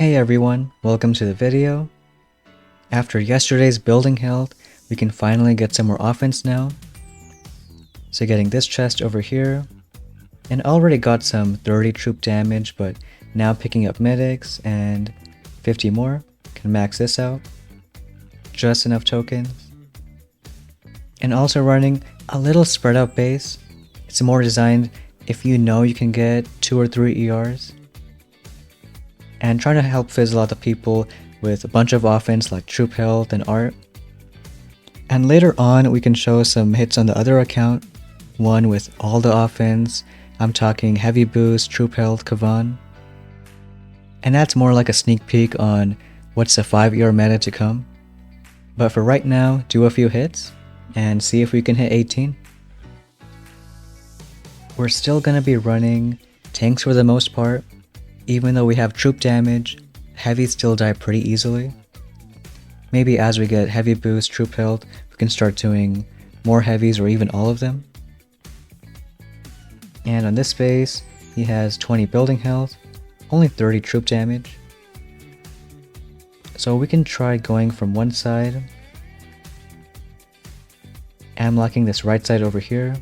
Hey everyone, welcome to the video. After yesterday's building health, we can finally get some more offense now. So getting this chest over here, and already got some 30 troop damage, but now picking up medics and 50 more, can max this out. Just enough tokens. And also running a little spread out base. It's more designed if you know you can get 2 or 3 ERs. And trying to help fizzle out the people with a bunch of offense like troop health and art. And later on we can show some hits on the other account, one with all the offense. I'm talking heavy boost, troop health, Cavan. And that's more like a sneak peek on what's the 5 ER meta to come. But for right now, do a few hits and see if we can hit 18. We're still gonna be running tanks for the most part. Even though we have troop damage, heavies still die pretty easily. Maybe as we get heavy boost, troop health, we can start doing more heavies or even all of them. And on this base, he has 20 building health, only 30 troop damage. So we can try going from one side. I'm locking this right side over here.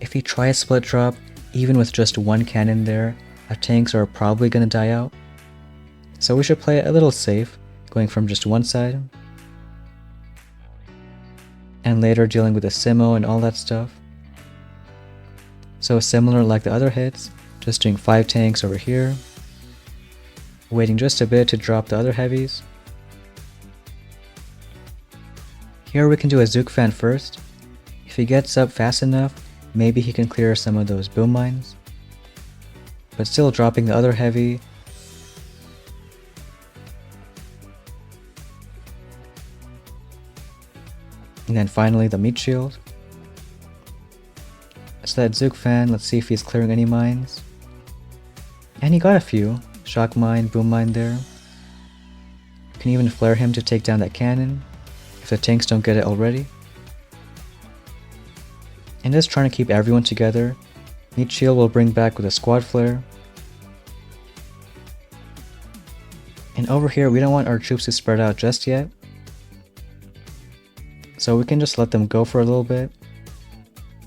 If he tries split drop, even with just one cannon there, our tanks are probably gonna die out. So we should play it a little safe, going from just one side. And later dealing with the Simo and all that stuff. So similar like the other hits, just doing 5 tanks over here. Waiting just a bit to drop the other heavies. Here we can do a Zook fan first. If he gets up fast enough, maybe he can clear some of those boom mines. But still dropping the other heavy. And then finally the meat shield. So that Zook fan, let's see if he's clearing any mines. And he got a few. Shock mine, boom mine there. Can even flare him to take down that cannon, if the tanks don't get it already. And just trying to keep everyone together. Meat shield will bring back with a squad flare. And over here we don't want our troops to spread out just yet. So we can just let them go for a little bit.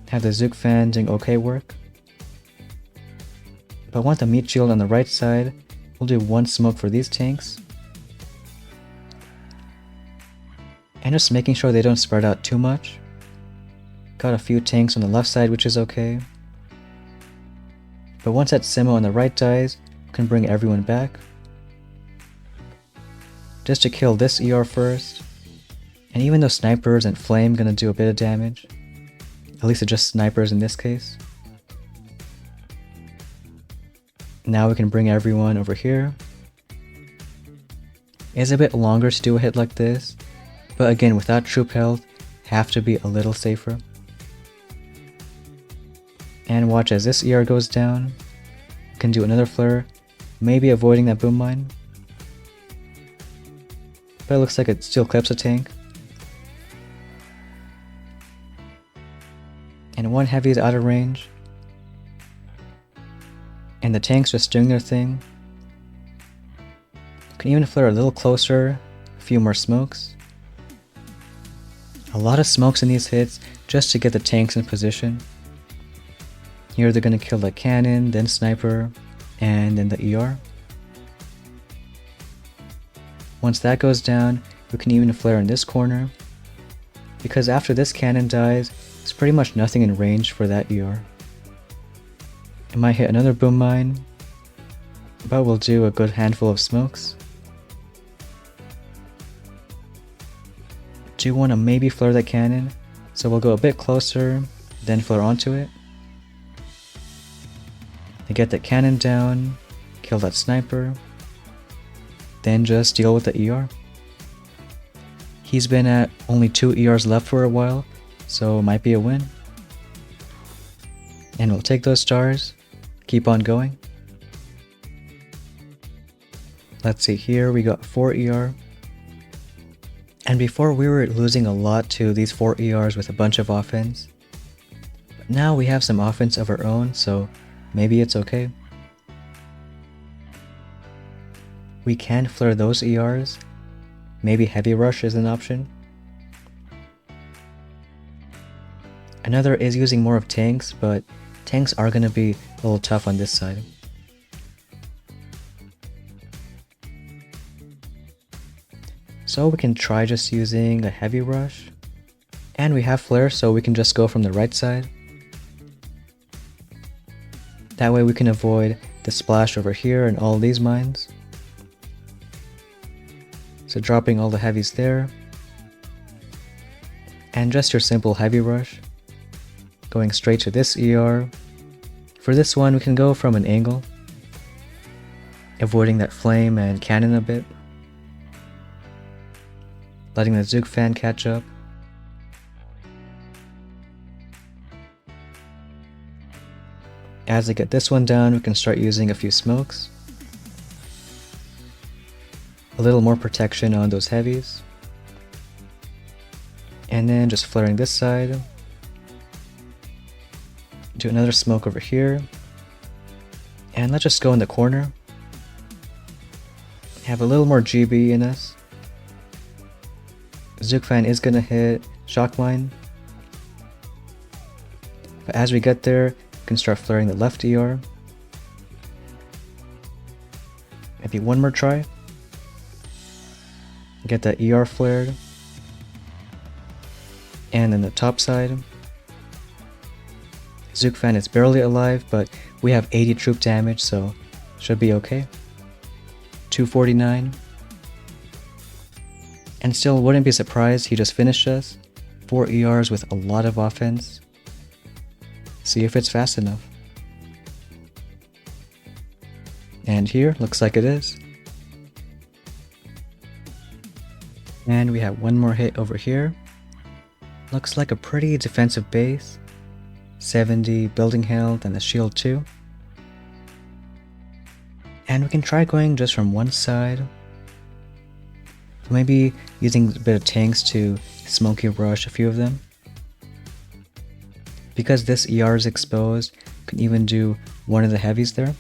Have the Zook fan doing okay work. But I want the meat shield on the right side. We'll do one smoke for these tanks. And just making sure they don't spread out too much. Got a few tanks on the left side, which is okay. But once that Simo on the right dies, we can bring everyone back. Just to kill this ER first. And even though snipers and flame gonna do a bit of damage, at least it's just snipers in this case. Now we can bring everyone over here. It's a bit longer to do a hit like this, but again without troop health, have to be a little safer. And watch as this ER goes down. Can do another flare, maybe avoiding that boom mine. But it looks like it still clips a tank. And one heavy is out of range. And the tanks just doing their thing. Can even flare a little closer, a few more smokes. A lot of smokes in these hits just to get the tanks in position. Here they're gonna kill the cannon, then sniper, and then the ER. Once that goes down, we can even flare in this corner. Because after this cannon dies, there's pretty much nothing in range for that ER. It might hit another boom mine, but we'll do a good handful of smokes. Do want to maybe flare that cannon, so we'll go a bit closer, then flare onto it. To get that cannon down, kill that sniper, then just deal with the ER. He's been at only 2 ERs left for a while, so it might be a win. And we'll take those stars, keep on going. Let's see here, we got 4 ER. And before we were losing a lot to these 4 ERs with a bunch of offense. But now we have some offense of our own, so maybe it's okay. We can flare those ERs. Maybe Heavy Rush is an option. Another is using more of tanks, but tanks are going to be a little tough on this side. So we can try just using a Heavy Rush. And we have flare, so we can just go from the right side. That way we can avoid the splash over here and all these mines. So dropping all the heavies there. And just your simple Heavy Rush. Going straight to this ER. For this one, we can go from an angle, avoiding that flame and cannon a bit. Letting the Zook fan catch up. As I get this one down, we can start using a few smokes. A little more protection on those heavies. And then just flaring this side. Do another smoke over here. And let's just go in the corner. Have a little more GB in us. Zook fan is gonna hit shock mine. But as we get there, we can start flaring the left ER. Maybe one more try. Get that ER flared. And then the top side. Zook fan is barely alive, but we have 80 troop damage, so should be okay. 249. And still wouldn't be surprised he just finished us. 4 ERs with a lot of offense. See if it's fast enough. And here, looks like it is. And we have one more hit over here. Looks like a pretty defensive base. 70 building health and the shield too. And we can try going just from one side. Maybe using a bit of tanks to smoky rush a few of them. Because this ER is exposed, we can even do one of the heavies there.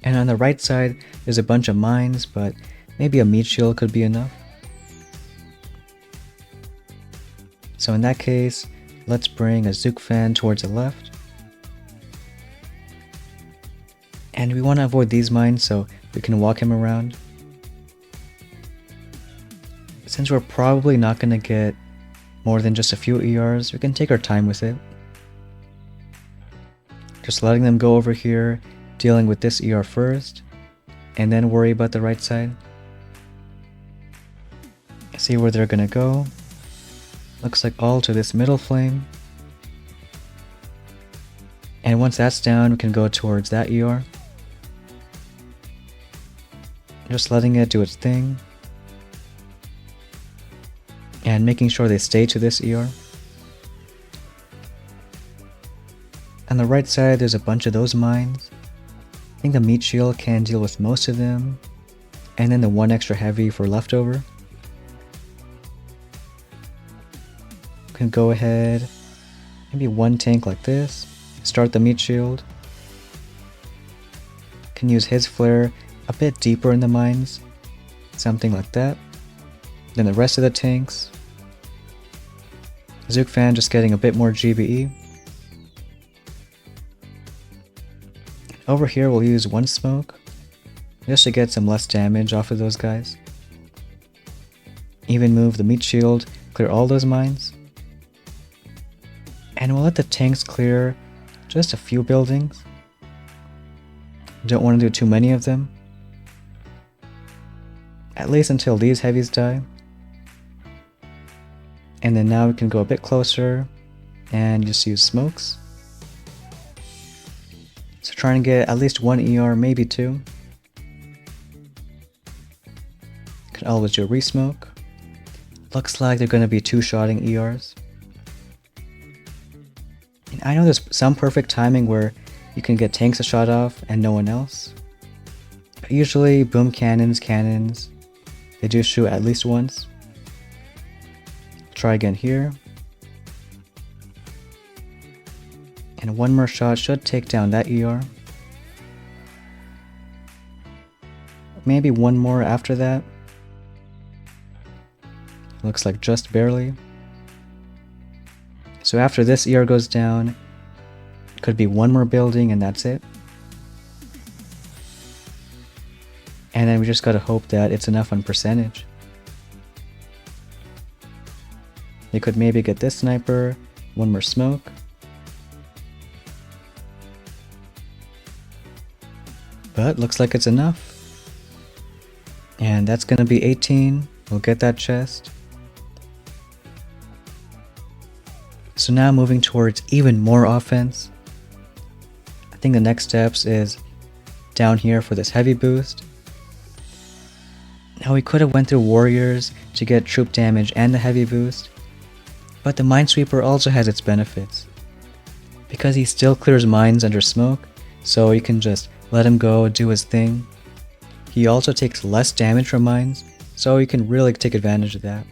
And on the right side, there's a bunch of mines, but maybe a meat shield could be enough. So in that case, let's bring a Zook fan towards the left. And we want to avoid these mines so we can walk him around. Since we're probably not going to get more than just a few ERs, we can take our time with it. Just letting them go over here, dealing with this ER first, and then worry about the right side. See where they're going to go. Looks like all to this middle flame. And once that's down, we can go towards that ER. Just letting it do its thing. And making sure they stay to this ER. On the right side, there's a bunch of those mines. I think the meat shield can deal with most of them. And then the one extra heavy for leftover. Can go ahead, maybe one tank like this, start the meat shield. Can use his flare a bit deeper in the mines, something like that. Then the rest of the tanks. Zook fan just getting a bit more GBE. Over here we'll use one smoke, just to get some less damage off of those guys. Even move the meat shield, clear all those mines. And we'll let the tanks clear just a few buildings. Don't want to do too many of them. At least until these heavies die. And then now we can go a bit closer and just use smokes. So try and get at least one ER, maybe two. Can always do a resmoke. Looks like they're going to be two-shotting ERs. And I know there's some perfect timing where you can get tanks a shot off and no one else. But usually boom cannons, they do shoot at least once. Try again here. And one more shot should take down that ER. maybe one more after that. Looks like just barely. So after this ER goes down, could be one more building and that's it. And then we just gotta hope that it's enough on percentage. They could maybe get this sniper, one more smoke. But looks like it's enough. And that's gonna be 18. We'll get that chest. So now moving towards even more offense. I think the next steps is down here for this heavy boost. Now we could have went through warriors to get troop damage and the heavy boost, but the minesweeper also has its benefits. Because he still clears mines under smoke, so you can just let him go do his thing. He also takes less damage from mines, so you can really take advantage of that.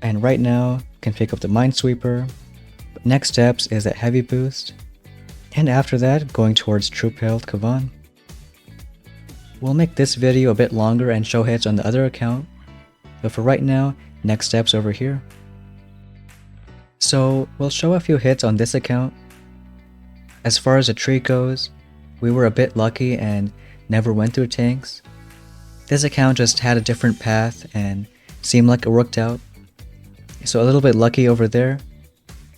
And right now, you can pick up the minesweeper. But next steps is that heavy boost. And after that, going towards troop health Cavan. We'll make this video a bit longer and show hits on the other account. But for right now, next steps over here. So we'll show a few hits on this account. As far as the tree goes, we were a bit lucky and never went through tanks. This account just had a different path and seemed like it worked out. So a little bit lucky over there,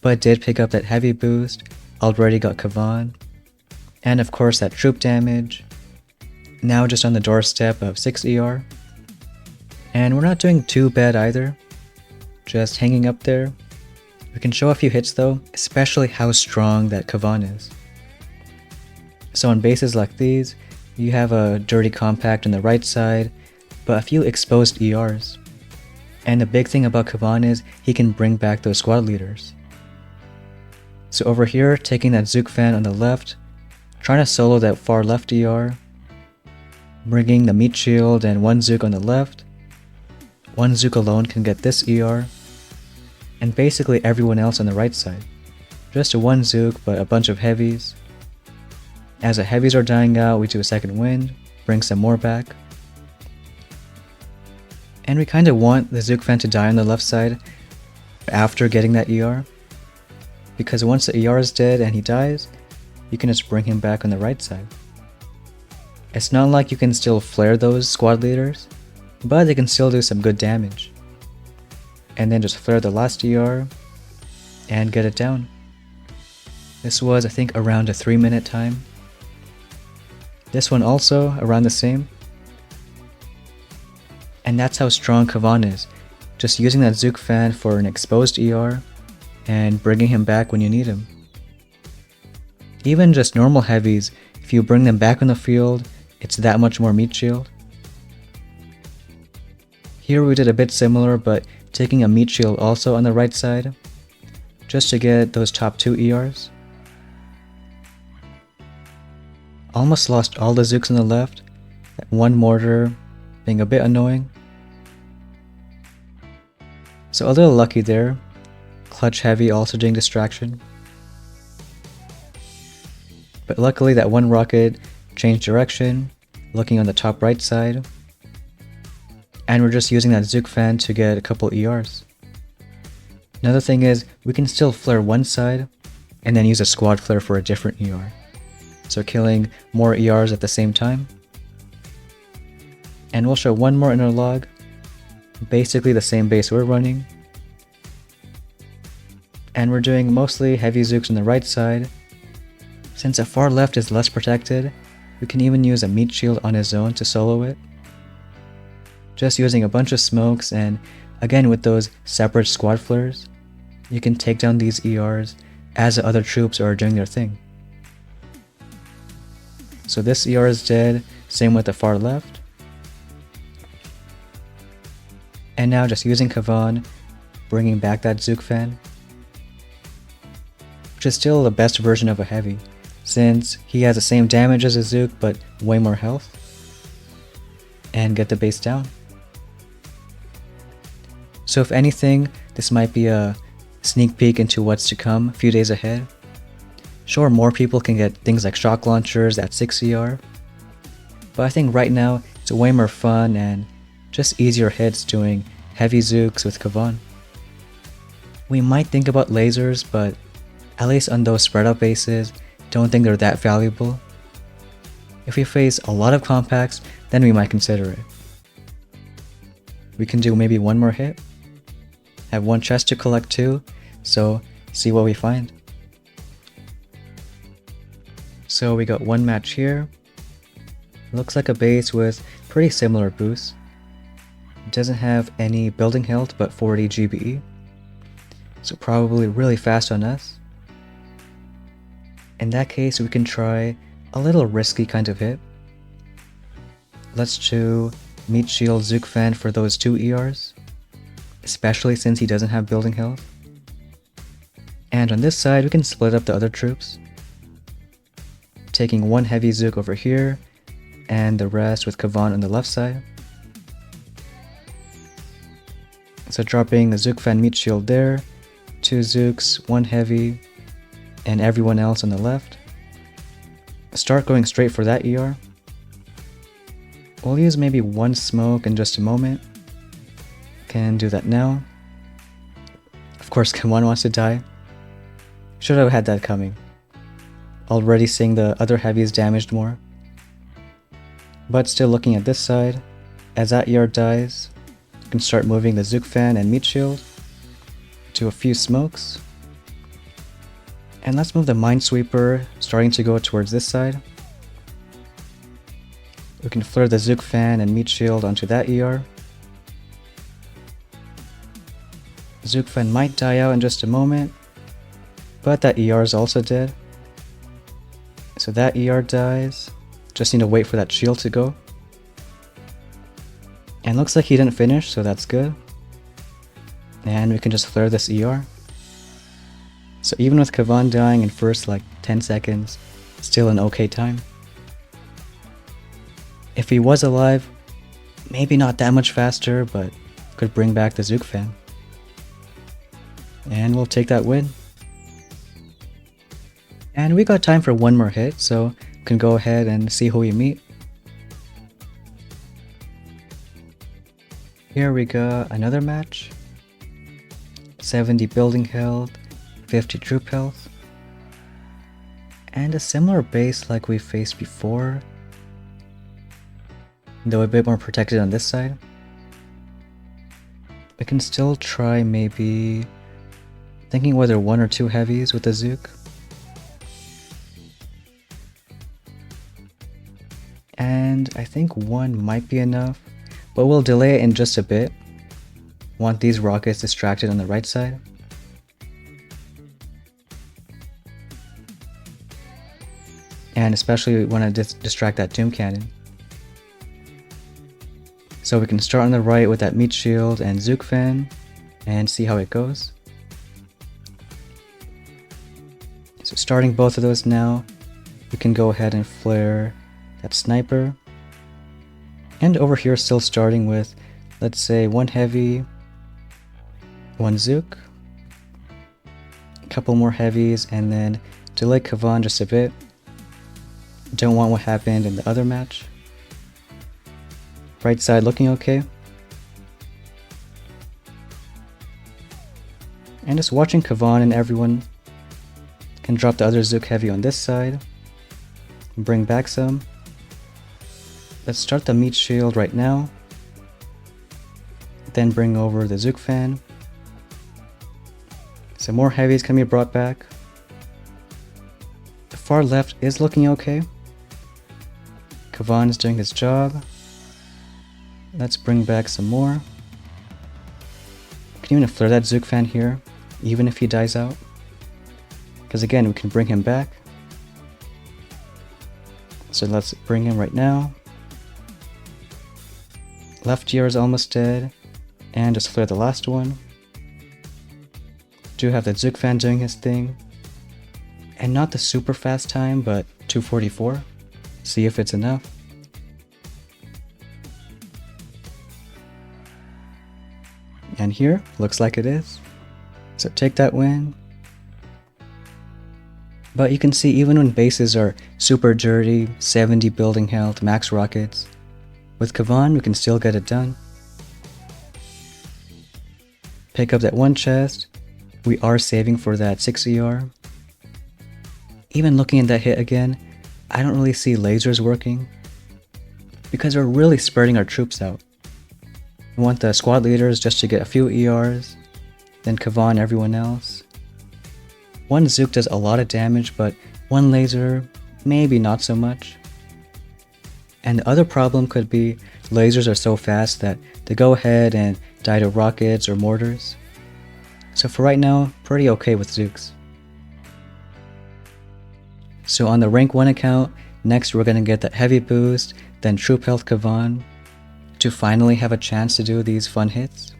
but did pick up that heavy boost, already got Cavan, and of course that troop damage. Now just on the doorstep of 6 ER. And we're not doing too bad either, just hanging up there. We can show a few hits though, especially how strong that Cavan is. So on bases like these, you have a dirty compact on the right side, but a few exposed ERs. And the big thing about Cavan is he can bring back those squad leaders. So over here, taking that zook fan on the left, trying to solo that far left ER, bringing the meat shield and one zook on the left. One zook alone can get this ER, and basically everyone else on the right side. Just a one zook, but a bunch of heavies. As the heavies are dying out, we do a second wind, bring some more back. And we kind of want the zook fan to die on the left side after getting that ER. Because once the ER is dead and he dies, you can just bring him back on the right side. It's not like you can still flare those squad leaders, but they can still do some good damage. And then just flare the last ER and get it down. This was, I think, around a 3-minute time. This one also around the same. And that's how strong Cavan is, just using that zook fan for an exposed ER and bringing him back when you need him. Even just normal heavies, if you bring them back on the field, it's that much more meat shield. Here we did a bit similar, but taking a meat shield also on the right side, just to get those top 2 ERs. Almost lost all the zooks on the left, that one mortar being a bit annoying. So a little lucky there, clutch heavy also doing distraction. But luckily that one rocket changed direction, looking on the top right side. And we're just using that zook fan to get a couple ERs. Another thing is, we can still flare one side, and then use a squad flare for a different ER. So killing more ERs at the same time. And we'll show one more inner log. Basically the same base we're running. And we're doing mostly heavy zooks on the right side. Since the far left is less protected, we can even use a meat shield on his own to solo it. Just using a bunch of smokes, and again with those separate squad flares, you can take down these ERs as the other troops are doing their thing. So this ER is dead, same with the far left. And now just using Cavan, bringing back that zook fan, which is still the best version of a heavy, since he has the same damage as a zook but way more health. And get the base down. So if anything, this might be a sneak peek into what's to come a few days ahead. Sure, more people can get things like shock launchers at 6 ER, but I think right now it's way more fun and just easier hits doing heavy zooks with Cavan. We might think about lasers, but at least on those spread out bases, don't think they're that valuable. If we face a lot of compacts, then we might consider it. We can do maybe one more hit, have one chest to collect too, so see what we find. So we got one match here. Looks like a base with pretty similar boosts. It doesn't have any building health but 40 GBE, so probably really fast on us. In that case, we can try a little risky kind of hit. Let's do Meat Shield Zook Fan for those 2 ERs, especially since he doesn't have building health. And on this side, we can split up the other troops, taking one heavy Zook over here, and the rest with Cavan on the left side. So dropping a Zook Fan Meat Shield there, 2 Zooks, 1 heavy, and everyone else on the left. Start going straight for that ER. We'll use maybe 1 smoke in just a moment. Can do that now. Of course, Cavan wants to die. Should have had that coming. Already seeing the other heavies damaged more. But still looking at this side, as that ER dies, you can start moving the Zook Fan and Meat Shield to a few smokes. And let's move the Minesweeper, starting to go towards this side. We can flare the Zook Fan and Meat Shield onto that ER. Zook Fan might die out in just a moment, but that ER is also dead. So that ER dies. Just need to wait for that shield to go. And looks like he didn't finish, so that's good. And we can just flare this ER. So even with Cavan dying in first like 10 seconds, still an okay time. If he was alive, maybe not that much faster, but could bring back the Zook Fan. And we'll take that win. And we got time for one more hit, so we can go ahead and see who we meet. Here we got another match. 70 building health, 50 troop health. And a similar base like we faced before, though a bit more protected on this side. We can still try maybe thinking whether 1 or 2 heavies with the Zook. And I think 1 might be enough, but we'll delay it in just a bit. Want these rockets distracted on the right side. And especially we want to distract that Doom Cannon. So we can start on the right with that Meat Shield and Zook Fan and see how it goes. So starting both of those now, we can go ahead and flare that Sniper. And over here still starting with, let's say 1 heavy, 1 Zook, a couple more heavies, and then delay Cavan just a bit. Don't want what happened in the other match. Right side looking okay. And just watching Cavan and everyone. Can drop the other Zook heavy on this side. Bring back some. Let's start the Meat Shield right now. Then bring over the Zook Fan. Some more heavies can be brought back. The far left is looking okay. Cavan is doing his job. Let's bring back some more. Can even flare that Zook Fan here, even if he dies out. Because again, we can bring him back. So let's bring him right now. Left ear is almost dead. And just flare the last one. Do have the Zook Fan doing his thing. And not the super fast time, but 244. See if it's enough. And here, looks like it is. So take that win. But you can see even when bases are super dirty, 70 building health, max rockets, with Cavan we can still get it done. Pick up that one chest. We are saving for that 6 ER. Even looking at that hit again, I don't really see lasers working because we're really spreading our troops out. We want the squad leaders just to get a few ERs, then Cavan everyone else. One zook does a lot of damage, but one laser, maybe not so much. And the other problem could be lasers are so fast that they go ahead and die to rockets or mortars. So for right now, pretty okay with zooks. So on the rank 1 account, next we're gonna get that heavy boost, then troop health Cavan, to finally have a chance to do these fun hits.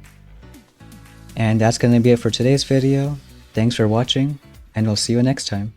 And that's gonna be it for today's video. Thanks for watching, and we'll see you next time.